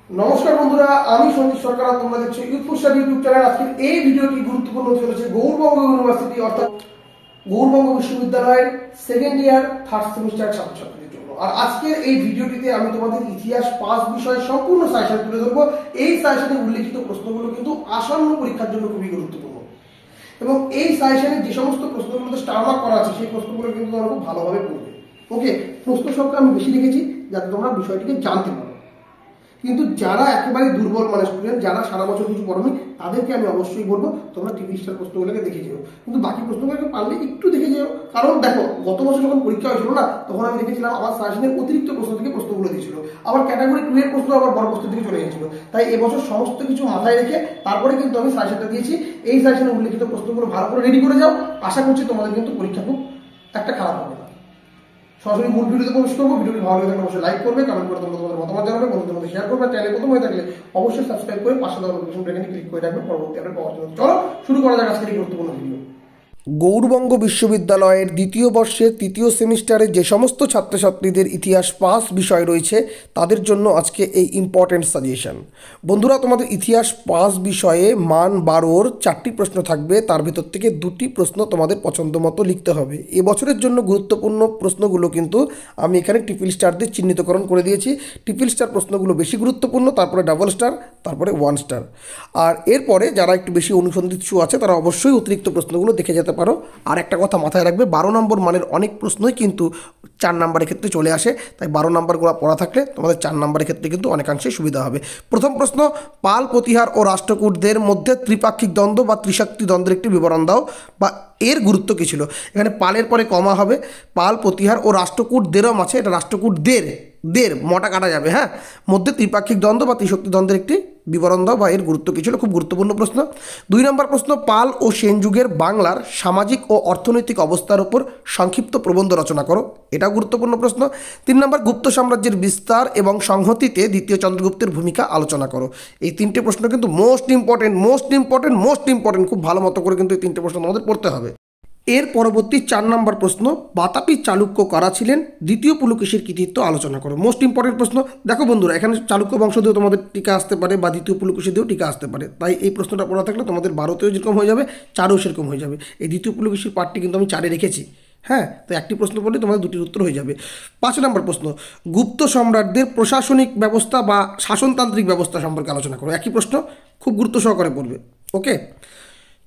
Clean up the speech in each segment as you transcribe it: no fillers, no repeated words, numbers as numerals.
নমস্কার বন্ধুরা, আমি সঞ্জিত সরকার। তোমরা দেখছো ইউথফুড স্টাডি ইউটিউব চ্যানেল। আজকের এই ভিডিওটি গুরুত্বপূর্ণ হতে চলেছে গৌড়বঙ্গ ইউনিভার্সিটি অর্থাৎ গৌড়বঙ্গ বিশ্ববিদ্যালয়ের সেকেন্ড ইয়ার থার্ড সেমিস্টার ছাত্রছাত্রীদের জন্য। আর আজকের এই ভিডিওটিতে আমি তোমাদের ইতিহাস 5 বিষয়ের সম্পূর্ণ সাজেশন তুলে ধরবো। এই সাজেশনে উল্লেখিত প্রশ্নগুলো কিন্তু আসন্ন পরীক্ষার জন্য খুবই গুরুত্বপূর্ণ এবং এই সাজেশনে যে সমস্ত প্রশ্নগুলোতে স্টার মার্ক করা আছে সেই প্রশ্নগুলো কিন্তু তোমরা খুব ভালোভাবে পড়বে। ওকে, প্রশ্ন সংখ্যা আমি বেশি রেখেছি যাতে তোমরা বিষয়টিকে জানতে পারো। কিন্তু যারা একেবারে দুর্বল মানে স্টুডেন্ট, যারা সারা বছর কিছু পড়োনি, তাদেরকে আমি অবশ্যই বলবো তোমরা টিভি স্টার প্রশ্নগুলোকে দেখে যেও। কিন্তু বাকি প্রশ্নগুলোকে পারলে একটু দেখে যেও, কারণ দেখো গত বছর যখন পরীক্ষা হয়েছিল না, তখন আমি দেখেছিলাম আমার সাজেশনের অতিরিক্ত প্রশ্ন থেকে প্রশ্নগুলো দিয়েছিল, আবার ক্যাটাগরি 2 এর প্রশ্ন আবার বড় প্রশ্ন থেকে চলে গেছিল। তাই এবছর সমস্ত কিছু মাথায় রেখে তারপরে কিন্তু আমি সাজেশনটা দিয়েছি। এই সাজেশনে উল্লেখিত প্রশ্নগুলো ভালো করে রেডি করে যাও। আশা করছি তোমাদের কিন্তু পরীক্ষা খুব একটা খারাপ হবে না। সরাসরি মূল ভিডিওতে প্রবেশ করবো। ভিডিওটি ভালো লাগে থাকলে অবশ্যই লাইক করবে, কমেন্ট করে তোমরা তোমাদের মতামত জানাবে, বন্ধুদের মধ্যে শেয়ার করবে। চ্যানেলে প্রথম হয়ে থাকলে অবশ্যই সাবস্ক্রাইব করে পাশে দেওয়া নোটিফিকেশন বেলটি ক্লিক করে রাখবে পরবর্তী আপডেট পাওয়ার জন্য। চলো শুরু করা যাক আজকের এই গুরুত্বপূর্ণ ভিডিও। গৌড়বঙ্গ বিশ্ববিদ্যালয়ের দ্বিতীয় বর্ষের তৃতীয় সেমিস্টারে যে সমস্ত ছাত্রছাত্রীদের ইতিহাস 5 বিষয় রয়েছে তাদের জন্য আজকে এই ইম্পর্টেন্ট সাজেশন। বন্ধুরা, তোমাদের ইতিহাস 5 বিষয়ে মান 12-র 4টি প্রশ্ন থাকবে। তার ভিতর থেকে 2টি প্রশ্ন তোমাদের পছন্দ মতো লিখতে হবে। এবছরের জন্য গুরুত্বপূর্ণ প্রশ্নগুলো কিন্তু আমি এখানে ট্রিপল স্টার দিয়ে চিহ্নিতকরণ করে দিয়েছি। ট্রিপল স্টার প্রশ্নগুলো বেশি গুরুত্বপূর্ণ, তারপরে ডাবল স্টার, তারপরে 1 স্টার। আর এরপরে যারা একটু বেশি অনুসন্ধিৎসু আছে তারা অবশ্যই অতিরিক্ত প্রশ্নগুলো দেখে যেতে পারো। আর একটা কথা মাথায় রাখবে, 12 নম্বর মানের অনেক প্রশ্নই কিন্তু 4 নম্বরের ক্ষেত্রে চলে আসে। তাই 12 নম্বরগুলো পড়া থাকলে তোমাদের 4 নম্বরের ক্ষেত্রে কিন্তু অনেকাংশেই সুবিধা হবে। প্রথম প্রশ্ন, পাল, প্রতিহার ও রাষ্ট্রকূটদের মধ্যে ত্রিপাক্ষিক দ্বন্দ্ব বা ত্রিশক্তি দ্বন্দ্বের একটি বিবরণ দাও বা এর গুরুত্ব কী ছিল। এখানে পালের পরে কমা হবে, পাল, প্রতিহার ও রাষ্ট্রকূটদেরও আছে, এটা রাষ্ট্রকূটদের মটা কাটা যাবে, হ্যাঁ, মধ্যে ত্রিপাক্ষিক দ্বন্দ্ব বা ত্রিশক্তি দ্বন্দ্বের একটি বিবরণ দাও বা এর গুরুত্ব কী ছিল। খুব গুরুত্বপূর্ণ প্রশ্ন। 2 নম্বর প্রশ্ন, পাল ও সেন যুগের বাংলার সামাজিক ও অর্থনৈতিক অবস্থার উপর সংক্ষিপ্ত প্রবন্ধ রচনা করো, এটাও গুরুত্বপূর্ণ প্রশ্ন। 3 নম্বর, গুপ্ত সাম্রাজ্যের বিস্তার এবং সংহতিতে দ্বিতীয় চন্দ্রগুপ্তের ভূমিকা আলোচনা করো। এই 3টে প্রশ্ন কিন্তু মোস্ট ইম্পর্টেন্ট। খুব ভালো মতো করে কিন্তু এই 3টে প্রশ্ন আমাদের পড়তে হবে। এর পরবর্তী 4 নম্বর প্রশ্ন, বাতাপি চালুক্য কারা ছিলেন, দ্বিতীয় পুলকেশীর কৃতিত্ব আলোচনা করো। মোস্ট ইম্পর্টেন্ট প্রশ্ন। দেখো বন্ধুরা, এখানে চালুক্য বংশ দিয়েও তোমাদের টিকা আসতে পারে বা দ্বিতীয় পুলকেশী দিয়েও টিকা আসতে পারে। তাই এই প্রশ্নটা পড়া থাকলে তোমাদের 12তেও যেরকম হয়ে যাবে, 4এও সেরকম হয়ে যাবে। এই দ্বিতীয় পুলকেশীর পার্টটি কিন্তু আমি 4-এ রেখেছি, হ্যাঁ। তো একটি প্রশ্ন পড়লে তোমাদের 2টির উত্তর হয়ে যাবে। 5 নম্বর প্রশ্ন, গুপ্ত সম্রাটদের প্রশাসনিক ব্যবস্থা বা শাসনতান্ত্রিক ব্যবস্থা সম্পর্কে আলোচনা করো। একই প্রশ্ন, খুব গুরুত্ব সহকারে পড়বে। ওকে।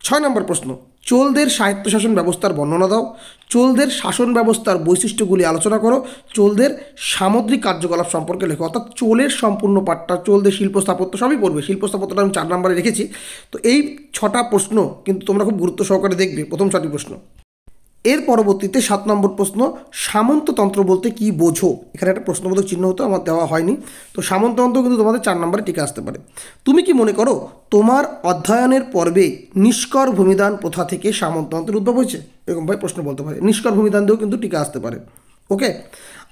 6 নম্বর প্রশ্ন, চোলদের স্বায়ত্তশাসন ব্যবস্থার বর্ণনা দাও। চোলদের শাসন ব্যবস্থার বৈশিষ্ট্যগুলি আলোচনা করো। চোলদের সামুদ্রিক কার্যকলাপ সম্পর্কে লেখো। অর্থাৎ চোলের সম্পূর্ণ পাঠটা, চোলদের শিল্প স্থাপত্য সবই পড়বে। শিল্প স্থাপত্যটা আমি 4 নম্বরে রেখেছি। তো এই 6টা প্রশ্ন কিন্তু তোমরা খুব গুরুত্ব সহকারে দেখবে, প্রথম 6টি প্রশ্ন। এর পরবর্তীতে 7 নম্বর প্রশ্ন, সামন্ততন্ত্র বলতে কি বোঝো। এখানে একটা প্রশ্নবোধক চিহ্ন হতো, আমার দেওয়া হয়নি। তো সামন্ততন্ত্র কিন্তু তোমাদের 4 নম্বরে টিকে আসতে পারে। তুমি কি মনে করো তোমার অধ্যয়নের পর্বে নিষ্কর ভূমিদান প্রথা থেকে সামন্ততন্ত্রের উদ্ভব হয়েছে? এরকমভাবে প্রশ্ন বলতে পারে। নিষ্কর ভূমিদান দিয়েও কিন্তু টিকে আসতে পারে। ওকে।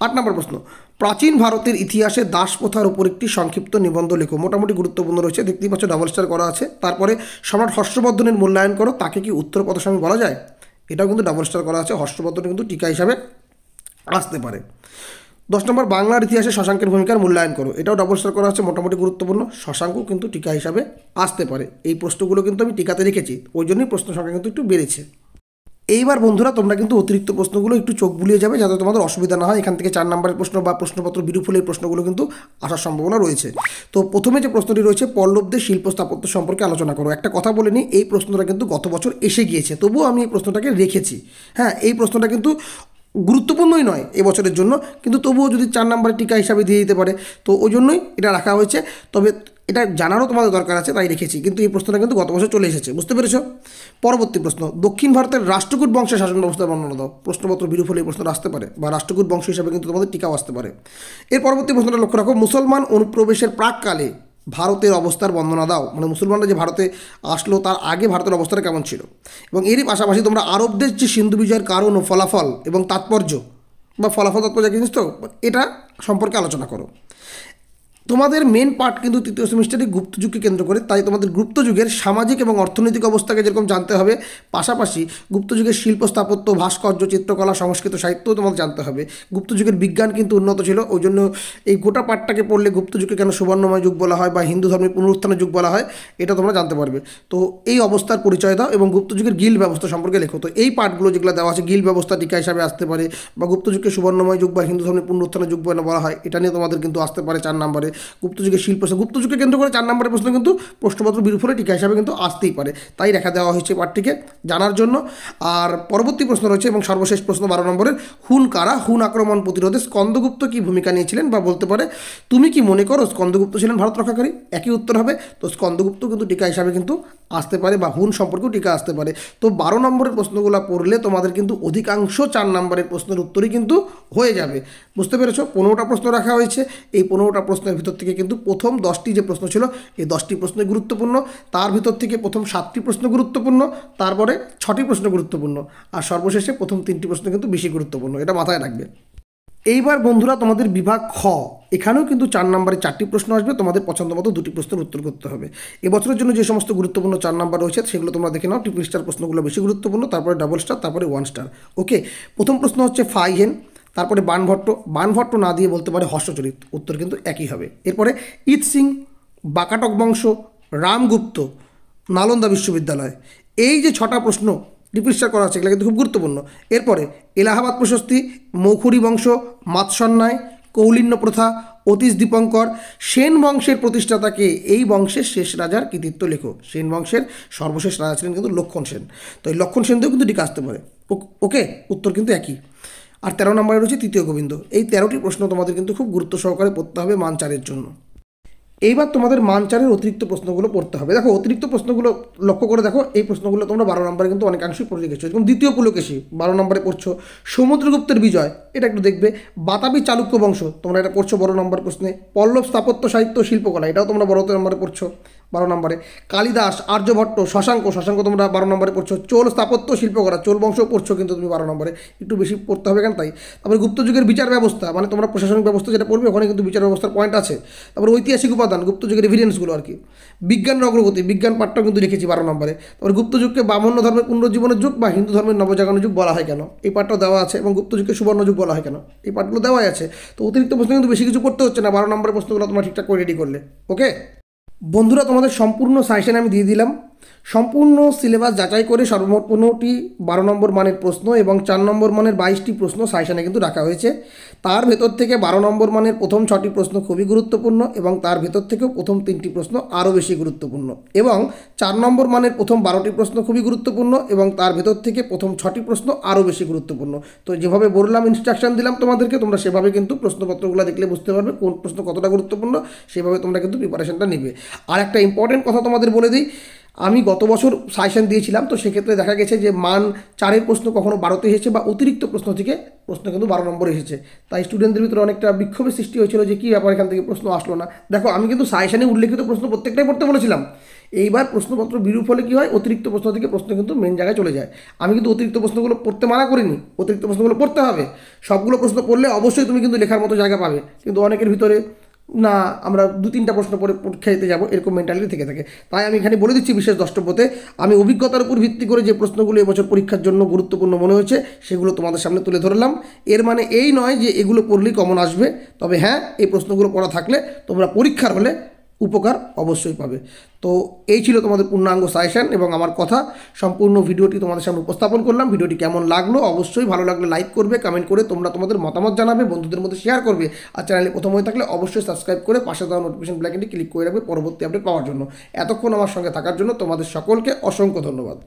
8 নম্বর প্রশ্ন, প্রাচীন ভারতের ইতিহাসে দাস প্রথার উপর একটি সংক্ষিপ্ত নিবন্ধ লেখো। মোটামুটি গুরুত্বপূর্ণ রয়েছে, দেখতেই পাচ্ছ ডাবল স্টার করা আছে। তারপরে সম্রাট হর্ষবর্ধনের মূল্যায়ন করো, তাকে কি উত্তর পদস্বামী বলা যায়? এটাও কিন্তু ডাবল স্টার করা আছে। হর্ষবর্ধন কিন্তু টিকা হিসাবে আসতে পারে। 10 নম্বর, বাংলার ইতিহাসে শশাঙ্কের ভূমিকার মূল্যায়ন করো। এটাও ডাবল স্টার করা আছে, মোটামুটি গুরুত্বপূর্ণ। শশাঙ্কও কিন্তু টিকা হিসাবে আসতে পারে। এই প্রশ্নগুলো কিন্তু আমি টিকাতে রেখেছি, ওই জন্যই প্রশ্ন সংখ্যা কিন্তু একটু বেড়েছে। এইবার বন্ধুরা, তোমরা কিন্তু অতিরিক্ত প্রশ্নগুলো একটু চোখ বুলিয়ে যাবে যাতে তোমাদের অসুবিধা না হয়। এখান থেকে 4 নম্বরের প্রশ্ন বা প্রশ্নপত্র বিরূপ এই প্রশ্নগুলো কিন্তু আসার সম্ভাবনা রয়েছে। তো প্রথমে যে প্রশ্নটি রয়েছে, পল্লবদের শিল্প স্থাপত্য সম্পর্কে আলোচনা করো। একটা কথা বলে নিই, এই প্রশ্নটা কিন্তু গত বছর এসে গিয়েছে, তবুও আমি এই প্রশ্নটাকে রেখেছি, হ্যাঁ। এই প্রশ্নটা কিন্তু গুরুত্বপূর্ণই নয় এবছরের জন্য, কিন্তু তবুও যদি 4 নম্বরের টিকা হিসাবে দিয়ে দিতে পারে, তো ওই জন্যই এটা রাখা হয়েছে। তবে এটা জানারও তোমাদের দরকার আছে, তাই রেখেছি। কিন্তু এই প্রশ্নটা কিন্তু গত বছর চলে এসেছে, বুঝতে পেরেছো? পরবর্তী প্রশ্ন, দক্ষিণ ভারতের রাষ্ট্রকূট বংশের শাসন ব্যবস্থার বর্ণনা দাও। প্রশ্নপত্র বিরূপ হলে এই প্রশ্নটা আসতে পারে, বা রাষ্ট্রকূট বংশ হিসাবে কিন্তু তোমাদের টিকাও আসতে পারে। এর পরবর্তী প্রশ্নটা লক্ষ্য রাখো, মুসলমান অনুপ্রবেশের প্রাককালে ভারতের অবস্থার বর্ণনা দাও। মানে মুসলমানরা যে ভারতে আসলো তার আগে ভারতের অবস্থাটা কেমন ছিল। এবং এরই পাশাপাশি তোমরা আরবদের যে সিন্ধু বিজয়ের কারণ ও ফলাফল এবং তাৎপর্য বা ফলাফল তাৎপর্য জিনিস তো, এটা সম্পর্কে আলোচনা করো। তোমাদের মেন পার্ট কিন্তু তৃতীয় সেমিস্টারে গুপ্তযুগকে কেন্দ্র করে, তাই তোমাদের গুপ্তযুগের সামাজিক এবং অর্থনৈতিক অবস্থাকে যেরকম জানতে হবে, পাশাপাশি গুপ্তযুগের শিল্প স্থাপত্য, ভাস্কর্য, চিত্রকলা, সংস্কৃত সাহিত্যও তোমাদের জানতে হবে। গুপ্তযুগের বিজ্ঞান কিন্তু উন্নত ছিল, ওই জন্য এই গোটা পার্টটাকে পড়লে গুপ্তযুগকে কেন সুবর্ণময় যুগ বলা হয় বা হিন্দু ধর্মের পুনরুত্থানের যুগ বলা হয় এটা তোমরা জানতে পারবে। তো এই অবস্থার পরিচয় দাও এবং গুপ্তযুগের গিল্ড ব্যবস্থা সম্পর্কে লেখো। তো এই পার্টগুলো যেগুলো দেওয়া আছে, গিল্ড ব্যবস্থা টিকা হিসাবে আসতে পারে বা গুপ্তযুগকে সুবর্ণময় যুগ বা হিন্দু ধর্মের পুনরুত্থানের যুগ বলা হয়, এটা নিয়ে তোমাদের কিন্তু আসতে পারে 4 নম্বরে। গুপ্তযুগের শিল্প, গুপ্তযুগকে কেন্দ্র করে 4 নম্বরের প্রশ্ন কিন্তু প্রশ্নপত্র বিরূপণে টিকা হিসাবে কিন্তু আসতেই পারে, তাই রেখা দেওয়া হয়েছে পাঠটিকে জানার জন্য। আর পরবর্তী প্রশ্ন রয়েছে এবং সর্বশেষ প্রশ্ন 12 নম্বরের, হুন কারা? হুন আক্রমণ প্রতিরোধে স্কন্দগুপ্ত কি ভূমিকা নিয়েছিলেন বা বলতে পারে তুমি কি মনে করো স্কন্দগুপ্ত ছিলেন ভারত রক্ষাকারী? একই উত্তর হবে। তো স্কন্দগুপ্ত কিন্তু টিকা হিসাবে কিন্তু আসতে পারে বা হুন সম্পর্কেও টিকা আসতে পারে। তো 12 নম্বরের প্রশ্নগুলো পড়লে তোমাদের কিন্তু অধিকাংশ 4 নম্বরের প্রশ্নের উত্তরই কিন্তু হয়ে যাবে। বুঝতে পেরেছো? 15টা প্রশ্ন রাখা হয়েছে। এই 15টা প্রশ্নের ভিতর থেকে কিন্তু প্রথম 10টি যে প্রশ্ন ছিল, এই 10টি প্রশ্ন গুরুত্বপূর্ণ। তার ভিতর থেকে প্রথম 7টি প্রশ্ন গুরুত্বপূর্ণ, তারপরে 6টি প্রশ্ন গুরুত্বপূর্ণ, আর সর্বশেষে প্রথম 3টি প্রশ্ন কিন্তু বেশি গুরুত্বপূর্ণ। এটা মাথায় রাখবে। এইবার বন্ধুরা তোমাদের বিভাগ খ, এখানেও কিন্তু 4 নম্বরে 4টি প্রশ্ন আসবে। তোমাদের পছন্দ মতো 2টি প্রশ্নের উত্তর করতে হবে। এবছরের জন্য যে সমস্ত গুরুত্বপূর্ণ 4 নম্বর রয়েছে সেগুলো তোমরা দেখে নাও। ট্রিপল স্টার প্রশ্নগুলো বেশি গুরুত্বপূর্ণ, তারপরে ডাবল স্টার, তারপরে 1 স্টার। ওকে, প্রথম প্রশ্ন হচ্ছে ফাইহেন, তারপরে বানভট্ট। বানভট্ট না দিয়ে বলতে পারে হর্ষচরিত, উত্তর কিন্তু একই হবে। এরপরে ইত সিং, বাকাটক বংশ, রামগুপ্ত, নালন্দা বিশ্ববিদ্যালয়। এই যে 6টা প্রশ্ন ডিপ্রিস্টার করা আছে এগুলো কিন্তু খুব গুরুত্বপূর্ণ। এরপরে এলাহাবাদ প্রশস্তি, মৌখুরি বংশ, মাৎসন্যায়, কৌলিন্য প্রথা, অতীশ দীপঙ্কর, সেন বংশের প্রতিষ্ঠাতাকে, এই বংশের শেষ রাজার কৃতিত্ব লেখো। সেন বংশের সর্বশেষ রাজা ছিলেন কিন্তু লক্ষণ সেন। তো এই লক্ষণ সেন দিয়েও কিন্তু টিকা আসতে পারে। ওকে, উত্তর কিন্তু একই। আর 13 নম্বরে রয়েছে তৃতীয় গোবিন্দ। এই 13টি প্রশ্ন তোমাদের কিন্তু খুব গুরুত্ব সহকারে পড়তে হবে মান 4-এর জন্য। এইবার তোমাদের মান 4-এর অতিরিক্ত প্রশ্নগুলো পড়তে হবে। দেখো অতিরিক্ত প্রশ্নগুলো লক্ষ্য করে দেখো, এই প্রশ্নগুলো তোমরা 12 নম্বরে কিন্তু অনেকাংশই পড়ে গেছো। যেমন দ্বিতীয় পুলকেশী 12 নম্বরে পড়ছো, সমুদ্রগুপ্তের বিজয় এটা একটু দেখবে, বাতাবি চালুক্য বংশ তোমরা এটা পড়ছো 12 নম্বর প্রশ্নে, পল্লব স্থাপত্য সাহিত্য শিল্পকলা এটাও তোমরা 12 নম্বরে পড়ছো 12 নম্বরে, কালিদাস, আর্যভট্ট, শশাঙ্ক তোমরা 12 নম্বরে পড়ছো, চোল স্থাপত্য শিল্পকলা চোল বংশ পড়ছো কিন্তু তুমি 12 নম্বরে, একটু বেশি পড়তে হবে কেন তাই। তারপরে গুপ্তযুগের বিচার ব্যবস্থা, মানে তোমরা প্রশাসনিক ব্যবস্থা যেটা পড়বে ওখানে কিন্তু বিচার ব্যবস্থার পয়েন্ট আছে। তারপরে ঐতিহাসিক উপাদান, গুপ্তযুগের এভিডেন্সগুলো আর কি। বিজ্ঞান অগ্রগতি, বিজ্ঞান পাঠটাও কিন্তু লিখেছি 12 নম্বরে। তারপরে গুপ্তযুগকে ব্রাহ্মণ্য ধর্মের পুনরুজ্জীবনের যুগ বা হিন্দু ধর্মের নবজাগরণের যুগ বলা হয় কেন, এই পাঠটাও দেওয়া আছে। এবং গুপ্তযুগকে সুবর্ণ যুগ বলা হয় কেন, এই পাঠগুলো দেওয়াই আছে। তো অতিরিক্ত প্রশ্ন কিন্তু বেশি কিছু পড়তে হচ্ছে না, 12 নম্বরের প্রশ্নগুলো তোমরা ঠিকঠাক করে রেডি করলে। ওকে বন্ধুরা, তোমাদের সম্পূর্ণ সাজেশন আমি দিয়ে দিলাম। সম্পূর্ণ সিলেবাস যাচাই করে সর্বমোট 15টি 12 নম্বর মানের প্রশ্ন এবং 4 নম্বর মানের 22টি প্রশ্ন সাজেশনে কিন্তু রাখা হয়েছে। তার ভেতর থেকে 12 নম্বর মানের প্রথম 6টি প্রশ্ন খুবই গুরুত্বপূর্ণ এবং তার ভেতর থেকেও প্রথম 3টি প্রশ্ন আরও বেশি গুরুত্বপূর্ণ, এবং 4 নম্বর মানের প্রথম 12টি প্রশ্ন খুবই গুরুত্বপূর্ণ এবং তার ভেতর থেকে প্রথম 6টি প্রশ্ন আরও বেশি গুরুত্বপূর্ণ। তো যেভাবে বললাম, ইনস্ট্রাকশন দিলাম তোমাদেরকে, তোমরা সেভাবে কিন্তু প্রশ্নপত্রগুলো দেখলে বুঝতে পারবে কোন প্রশ্ন কতটা গুরুত্বপূর্ণ, সেভাবে তোমরা কিন্তু প্রিপারেশনটা নেবে। আর একটা ইম্পর্টেন্ট কথা তোমাদের বলে দিই, আমি গত বছর সাজেশন দিয়েছিলাম, তো সেক্ষেত্রে দেখা গেছে যে মান 4-এর প্রশ্ন কখনো 12তে এসেছে বা অতিরিক্ত প্রশ্ন থেকে প্রশ্ন কিন্তু 12 নম্বরে এসেছে। তাই স্টুডেন্টদের ভিতরে অনেকটা বিক্ষোভের সৃষ্টি হয়েছিল যে কী ব্যাপার এখান থেকে প্রশ্ন আসলো না। দেখো আমি কিন্তু সাজেশনে উল্লেখিত প্রশ্ন প্রত্যেকটাই পড়তে বলেছিলাম। এইবার প্রশ্নপত্র বিরূপ হলে কী হয়, অতিরিক্ত প্রশ্ন থেকে প্রশ্ন কিন্তু মেন জায়গায় চলে যায়। আমি কিন্তু অতিরিক্ত প্রশ্নগুলো পড়তে মানা করিনি, অতিরিক্ত প্রশ্নগুলো পড়তে হবে। সবগুলো প্রশ্ন পড়লে অবশ্যই তুমি কিন্তু লেখার মতো জায়গা পাবে, কিন্তু অনেকের ভিতরে না আমরা 2-3টা প্রশ্ন পরে পরীক্ষা দিতে যাবো এরকম মেন্টালিটি থেকে থাকে। তাই আমি এখানে বলে দিচ্ছি বিশেষ দ্রষ্টব্যতে, আমি অভিজ্ঞতার উপর ভিত্তি করে যে প্রশ্নগুলো এবছর পরীক্ষার জন্য গুরুত্বপূর্ণ মনে হয়েছে সেগুলো তোমাদের সামনে তুলে ধরলাম। এর মানে এই নয় যে এগুলো পড়লেই কমন আসবে, তবে হ্যাঁ এই প্রশ্নগুলো পড়া থাকলে তোমরা পরীক্ষার হলে উপকার অবশ্যই পাবে। তো এই ছিল তোমাদের পূর্ণাঙ্গ সাজেশন এবং আমার কথা। সম্পূর্ণ ভিডিওটি তোমাদের সামনে উপস্থাপন করলাম। ভিডিওটি কেমন লাগলো অবশ্যই ভালো লাগলে লাইক করবে, কমেন্ট করে তোমরা তোমাদের মতামত জানাবে, বন্ধুদের মধ্যে শেয়ার করবে। আর চ্যানেলে প্রথম হয়ে থাকলে অবশ্যই সাবস্ক্রাইব করে পাশে দেওয়া নোটিফিকেশন বেল আইকনটি ক্লিক করে রাখবে পরবর্তী আপডেট পাওয়ার জন্য। এতক্ষণ আমার সঙ্গে থাকার জন্য তোমাদের সকলকে অসংখ্য ধন্যবাদ।